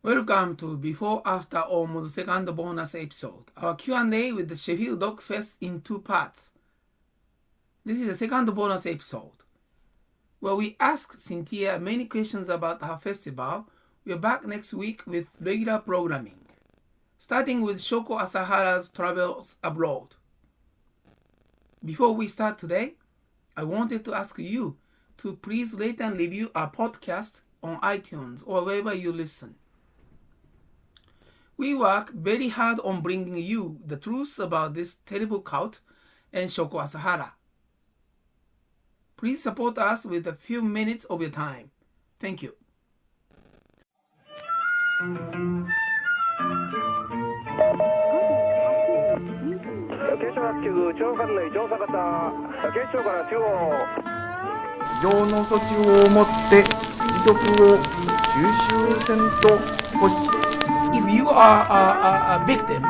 Welcome to Before After Almost second bonus episode, our Q&A with the Sheffield Doc Fest in two parts. This is the second bonus episode, where we ask Cintia many questions about her festival. We're back next week with regular programming, starting with Shoko Asahara's travels abroad. Before we start today, I wanted to ask you to please rate and review our podcast on iTunes or wherever you listen. We work very hard on bringing you the truth about this terrible cult and Shoko Asahara. Please support us with a few minutes of your time. Thank you. If you are a victim,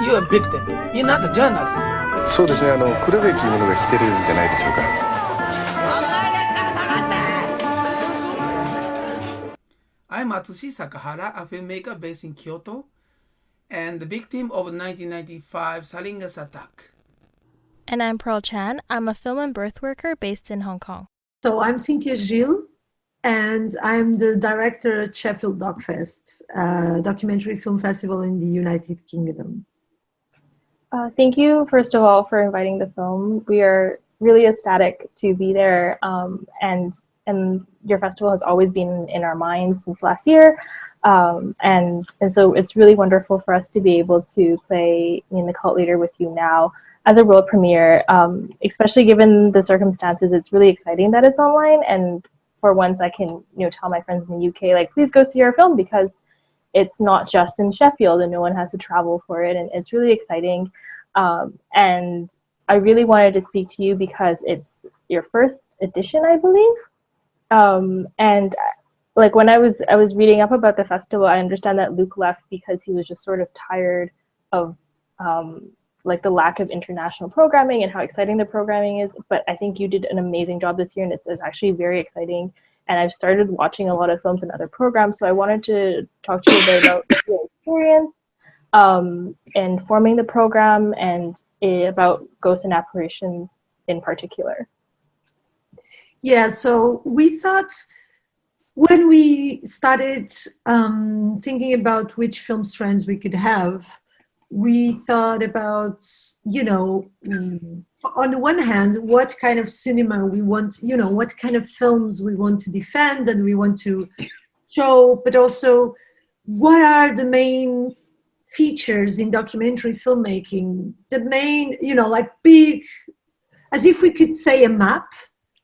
you're a victim. You're not a journalist. そうですね、来るべきものが来てるんじゃないでしょうか。I'm Atsushi Sakahara, a filmmaker based in Kyoto, and the victim of the 1995 Saringas attack. And I'm Pearl Chan. I'm a film and birth worker based in Hong Kong. So I'm Cintia Gil, and I'm the director at Sheffield Doc Fest, a documentary film festival in the United Kingdom. Thank you, first of all, for inviting the film. We are really ecstatic to be there, and your festival has always been in our minds since last year, and so it's really wonderful for us to be able to play in the Cult Leader with you now as a world premiere, especially given the circumstances. It's really exciting that it's online, and for once I can tell my friends in the UK, like, please go see our film, because it's not just in Sheffield and no one has to travel for it, and it's really exciting. And I really wanted to speak to you because it's your first edition, I believe. And like when I was reading up about the festival, I understand that Luke left because he was just sort of tired of like the lack of international programming and how exciting the programming is. But I think you did an amazing job this year, and it's actually very exciting. And I've started watching a lot of films and other programs, so I wanted to talk to you a bit about your experience in forming the program and about Ghosts and Apparitions in particular. Yeah, so we thought when we started thinking about which film strands we could have, we thought about, on the one hand, what kind of cinema we want, what kind of films we want to defend and we want to show, but also what are the main features in documentary filmmaking, the main, like big, as if we could say a map,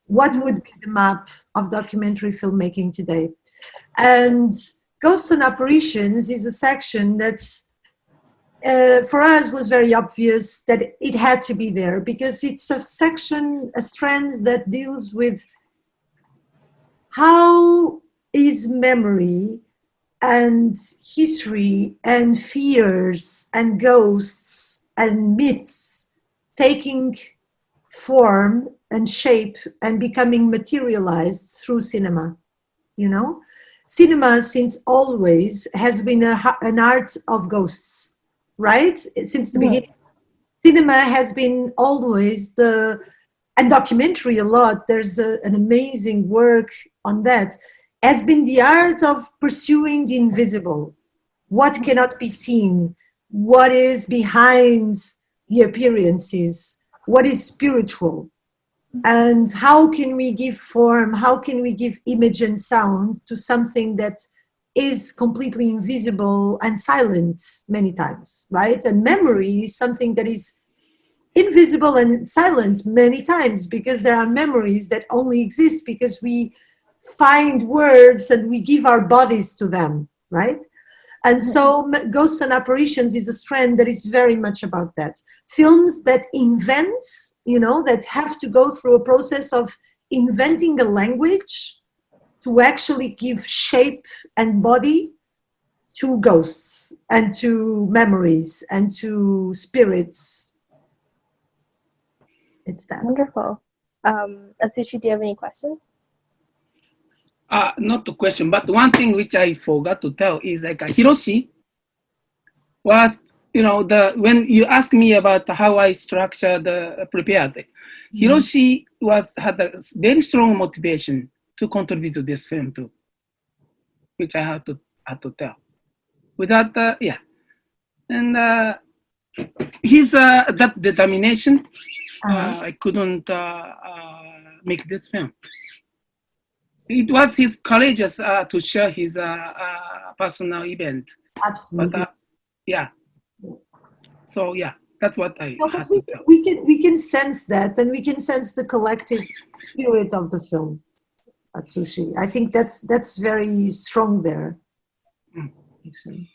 what would be the map of documentary filmmaking today? And Ghosts and Apparitions is a section that for us was very obvious that it had to be there, because it's a section, a strand that deals with how is memory and history and fears and ghosts and myths taking form and shape and becoming materialized through cinema. Cinema since always has been an art of ghosts, right? Since the beginning. Cinema has been always and documentary a lot, there's an amazing work on that, has been the art of pursuing the invisible, what cannot be seen, what is behind the appearances, what is spiritual, and how can we give form, how can we give image and sound to something that is completely invisible and silent many times, right? And memory is something that is invisible and silent many times, because there are memories that only exist because we find words and we give our bodies to them, right? And so Ghosts and Apparitions is a strand that is very much about that. Films that invent, that have to go through a process of inventing a language to actually give shape and body to ghosts and to memories and to spirits. It's that. Wonderful. Atsushi, do you have any questions? not the question, but one thing which I forgot to tell is like Hiroshi was, when you ask me about how I structure the prepared, Hiroshi had a very strong motivation to contribute to this film too, which I had to tell. Without and his that determination, I couldn't make this film. It was his courageous to share his personal event. Absolutely. But yeah. So yeah, that's what I No, had but to tell. we can sense that, and we can sense the collective spirit of the film, Atsushi. I think that's very strong there. Actually.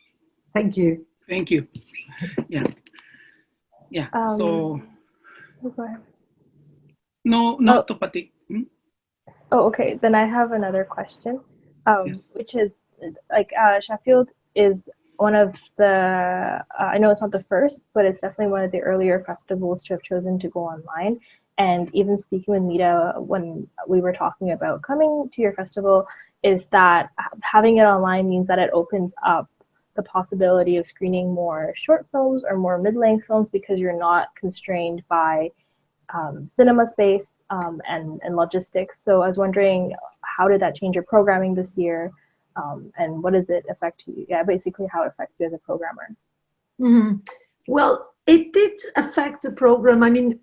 Thank you. Thank you. Yeah. Yeah. So Go ahead. no, not topic. Oh, okay. Then I have another question, Yes. which is like Sheffield is one of the, I know it's not the first, but it's definitely one of the earlier festivals to have chosen to go online. And even speaking with Mita when we were talking about coming to your festival, is that having it online means that it opens up the possibility of screening more short films or more mid-length films because you're not constrained by cinema space and logistics. So I was wondering, how did that change your programming this year? And what does it affect you? Yeah, basically how it affects you as a programmer. Mm-hmm. Well, it did affect the program. I mean,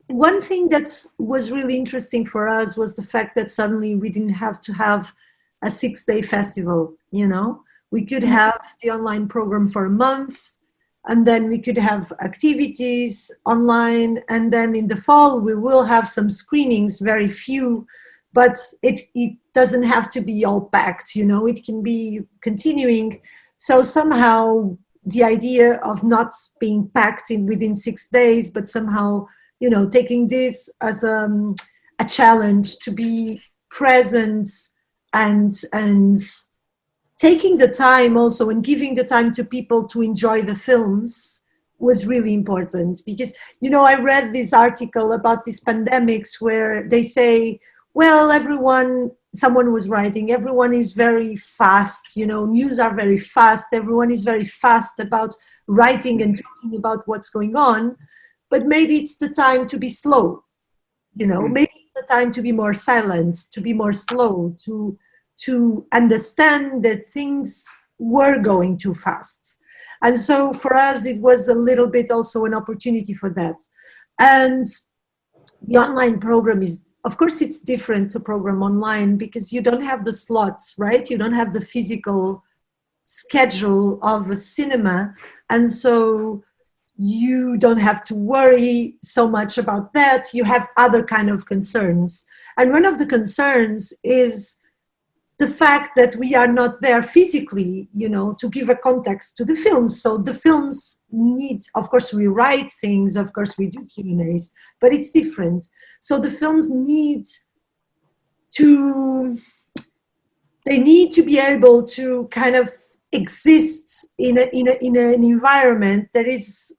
one thing that was really interesting for us was the fact that suddenly we didn't have to have a 6-day festival, We could have the online program for a month, and then we could have activities online, and then in the fall we will have some screenings, very few, but it doesn't have to be all packed, it can be continuing. So somehow the idea of not being packed within 6 days, but somehow, taking this as a challenge to be present and taking the time also and giving the time to people to enjoy the films was really important. Because, I read this article about these pandemics where they say, well, someone was writing, everyone is very fast, news are very fast, everyone is very fast about writing and talking about what's going on, but maybe it's the time to be slow, maybe it's the time to be more silent, to be more slow, to understand that things were going too fast. And so for us, it was a little bit also an opportunity for that. And the online program is, of course, it's different to program online because you don't have the slots, right? You don't have the physical schedule of a cinema. And so you don't have to worry so much about that. You have other kind of concerns. And one of the concerns is the fact that we are not there physically, to give a context to the films. So the films need, of course, we write things, of course, we do Q&As, but it's different. So the films need to be able to kind of exist in an environment that is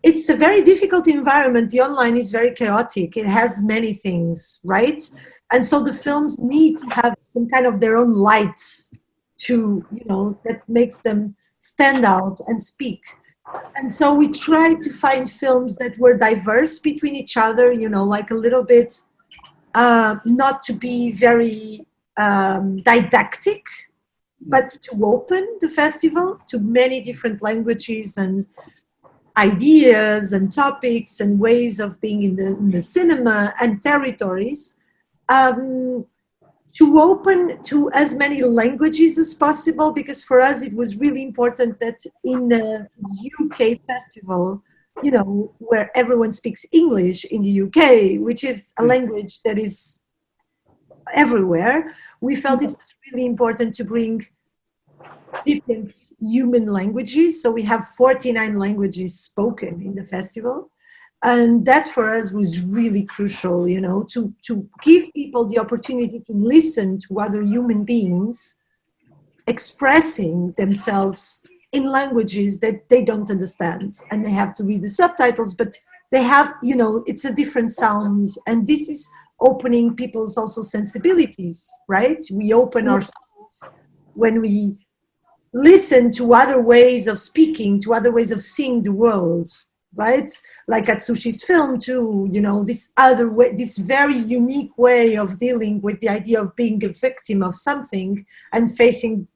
it's a very difficult environment. The online is very chaotic. It has many things, right? And so the films need to have some kind of their own light to, that makes them stand out and speak. And so we tried to find films that were diverse between each other, like a little bit, not to be very didactic, but to open the festival to many different languages and ideas and topics and ways of being in the cinema and territories, to open to as many languages as possible, because for us it was really important that in the UK festival, where everyone speaks English in the UK, which is a language that is everywhere, we felt it was really important to bring different human languages. So we have 49 languages spoken in the festival. And that for us was really crucial, to give people the opportunity to listen to other human beings expressing themselves in languages that they don't understand. And they have to read the subtitles, but they have, it's a different sound. And this is opening people's also sensibilities, right? We open our souls when we listen to other ways of speaking, to other ways of seeing the world, right? Like Atsushi's film too, you know, this other way, this very unique way of dealing with the idea of being a victim of something and facing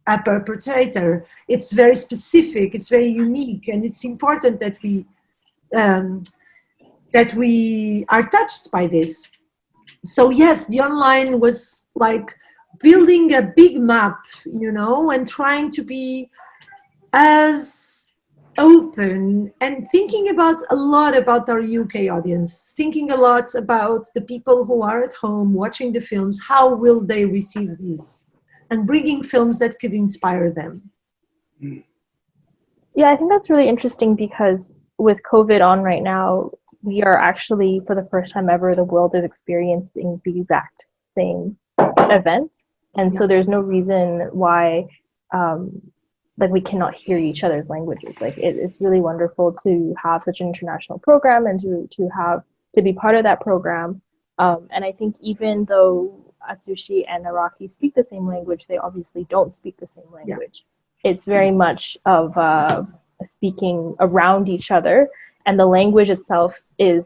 a perpetrator. It's very specific, it's very unique, and it's important that we are touched by this. So yes, the online was like building a big map, you know, and trying to be as open and thinking about a lot about our UK audience, thinking a lot about the people who are at home watching the films, how will they receive this, and bringing films that could inspire them. Yeah, I think that's really interesting because with COVID on right now, we are actually, for the first time ever, the world is experiencing the exact same event. And so there's no reason why like we cannot hear each other's languages. Like it's really wonderful to have such an international program and to be part of that program. And I think even though Atsushi and Araki speak the same language, they obviously don't speak the same language. Yeah. It's very much of speaking around each other, and the language itself is,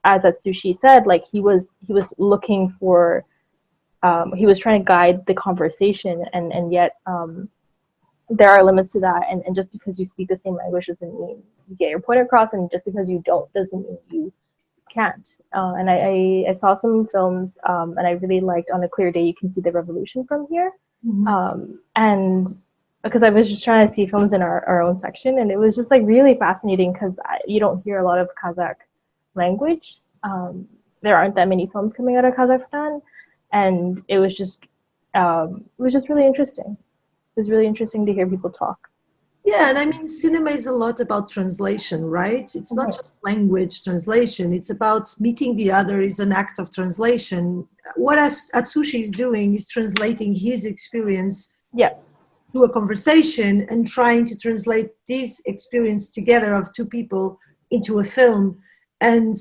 as Atsushi said, like he was looking for, he was trying to guide the conversation, and yet there are limits to that, and just because you speak the same language doesn't mean you get your point across, and just because you don't doesn't mean you can't. And I saw some films, and I really liked On a Clear Day You Can See the Revolution from Here. Mm-hmm. And because I was just trying to see films in our own section, and it was just like really fascinating because you don't hear a lot of Kazakh language. There aren't that many films coming out of Kazakhstan, and it was just really interesting. It was really interesting to hear people talk. Yeah, and I mean, cinema is a lot about translation, right? It's not just language translation. It's about meeting the other is an act of translation. What Atsushi is doing is translating his experience to a conversation and trying to translate this experience together of two people into a film. And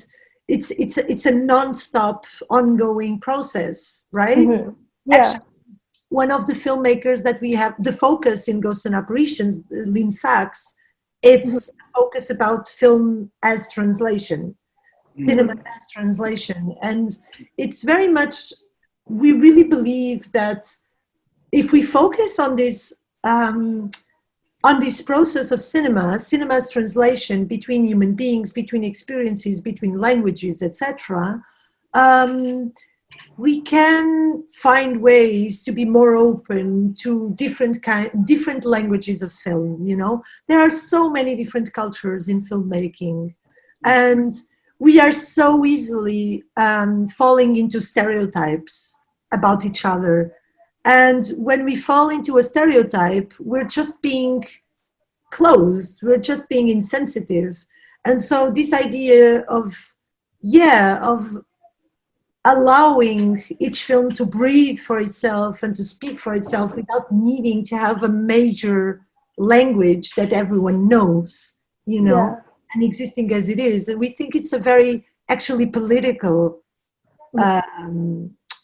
it's a non-stop, ongoing process, right? Mm-hmm. Yeah. Actually, one of the filmmakers that we have, the focus in Ghosts and Apparitions, Lynn Sachs, it's a focus about film as translation, cinema as translation. And it's very much, we really believe that if we focus on this process of cinema's translation between human beings, between experiences, between languages, etc., we can find ways to be more open to different languages of film. You know, there are so many different cultures in filmmaking, and we are so easily falling into stereotypes about each other. And when we fall into a stereotype, we're just being closed. We're just being insensitive. And so this idea of allowing each film to breathe for itself and to speak for itself without needing to have a major language that everyone knows, you know, and existing as it is. And we think it's a very actually political,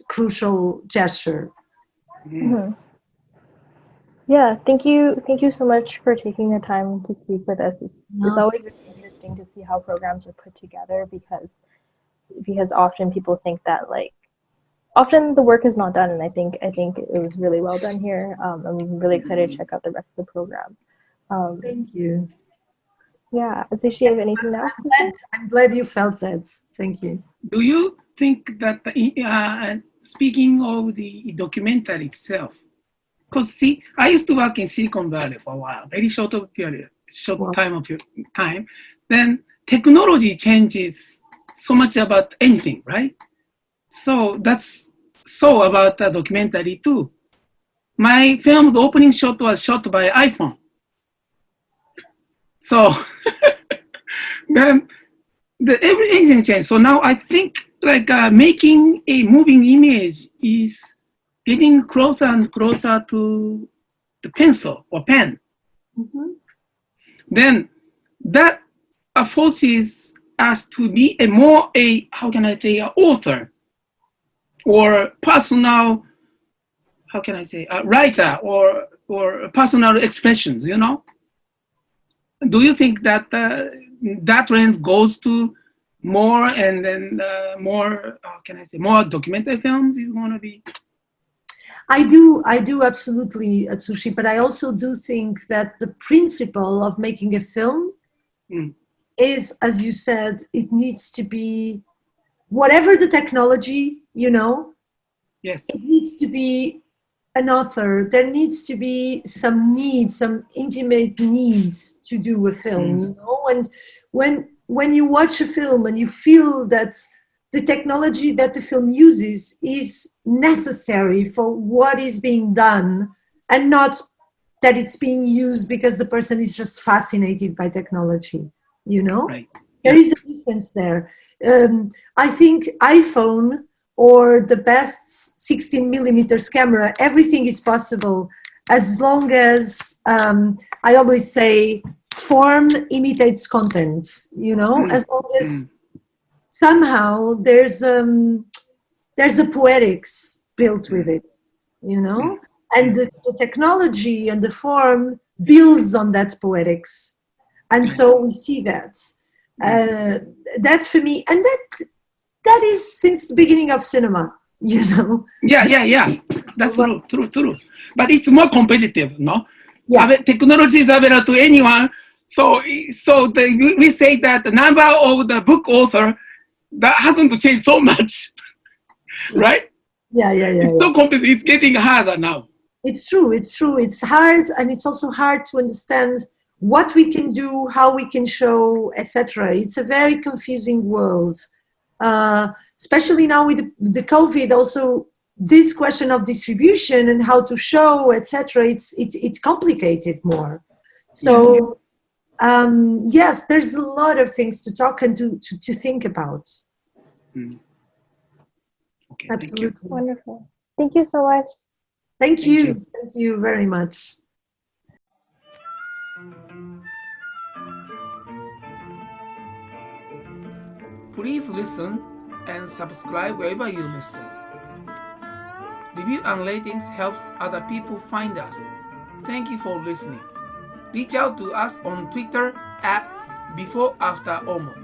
crucial gesture. Mm-hmm. Yeah, thank you so much for taking the time to speak with us. It's always really interesting to see how programs are put together because often people think that often the work is not done, and I think it was really well done here. I'm really excited to check out the rest of the program. Thank you. Yeah, Atsushi, you have anything else? I'm glad you felt that. Thank you. Do you think that speaking of the documentary itself, because see, I used to work in Silicon Valley for a while, very short time. Then technology changes so much about anything, right? So that's so about the documentary too. My film's opening shot was shot by iPhone. So then everything changed. So now I think making a moving image is getting closer and closer to the pencil or pen. Mm-hmm. Then that forces us to be an author or personal, how can I say, writer or personal expressions, you know? Do you think that that trend goes to more and then more, how can I say, more documentary films is going to be? I do absolutely, Atsushi, but I also do think that the principle of making a film is, as you said, it needs to be, whatever the technology, you know, Yes. it needs to be an author. There needs to be some needs, some intimate needs to do a film, you know, and when you watch a film and you feel that the technology that the film uses is necessary for what is being done, and not that it's being used because the person is just fascinated by technology, you know? Right. There is a difference there. I think iPhone or the best 16 millimeters camera, everything is possible as long as, I always say, form imitates content, you know, as long as somehow there's a poetics built with it, you know, and the technology and the form builds on that poetics, and so we see that. That's for me, and that is since the beginning of cinema, you know. Yeah. That's true. But it's more competitive, no? Yeah. Technology is available to anyone. So we say that the number of the book author that hasn't changed so much, right? Yeah. It's so competitive. It's getting harder now. It's true. It's hard, and it's also hard to understand what we can do, how we can show, etc. It's a very confusing world, especially now with the COVID. Also, this question of distribution and how to show, etc. It's complicated more. So yes, there's a lot of things to talk and to think about. Okay, absolutely. Thank you. Wonderful. Thank you so much. Thank you very much. Please listen and subscribe wherever you listen. Review and ratings helps other people find us. Thank you for listening. Reach out to us on Twitter at @BeforeAfterOmo.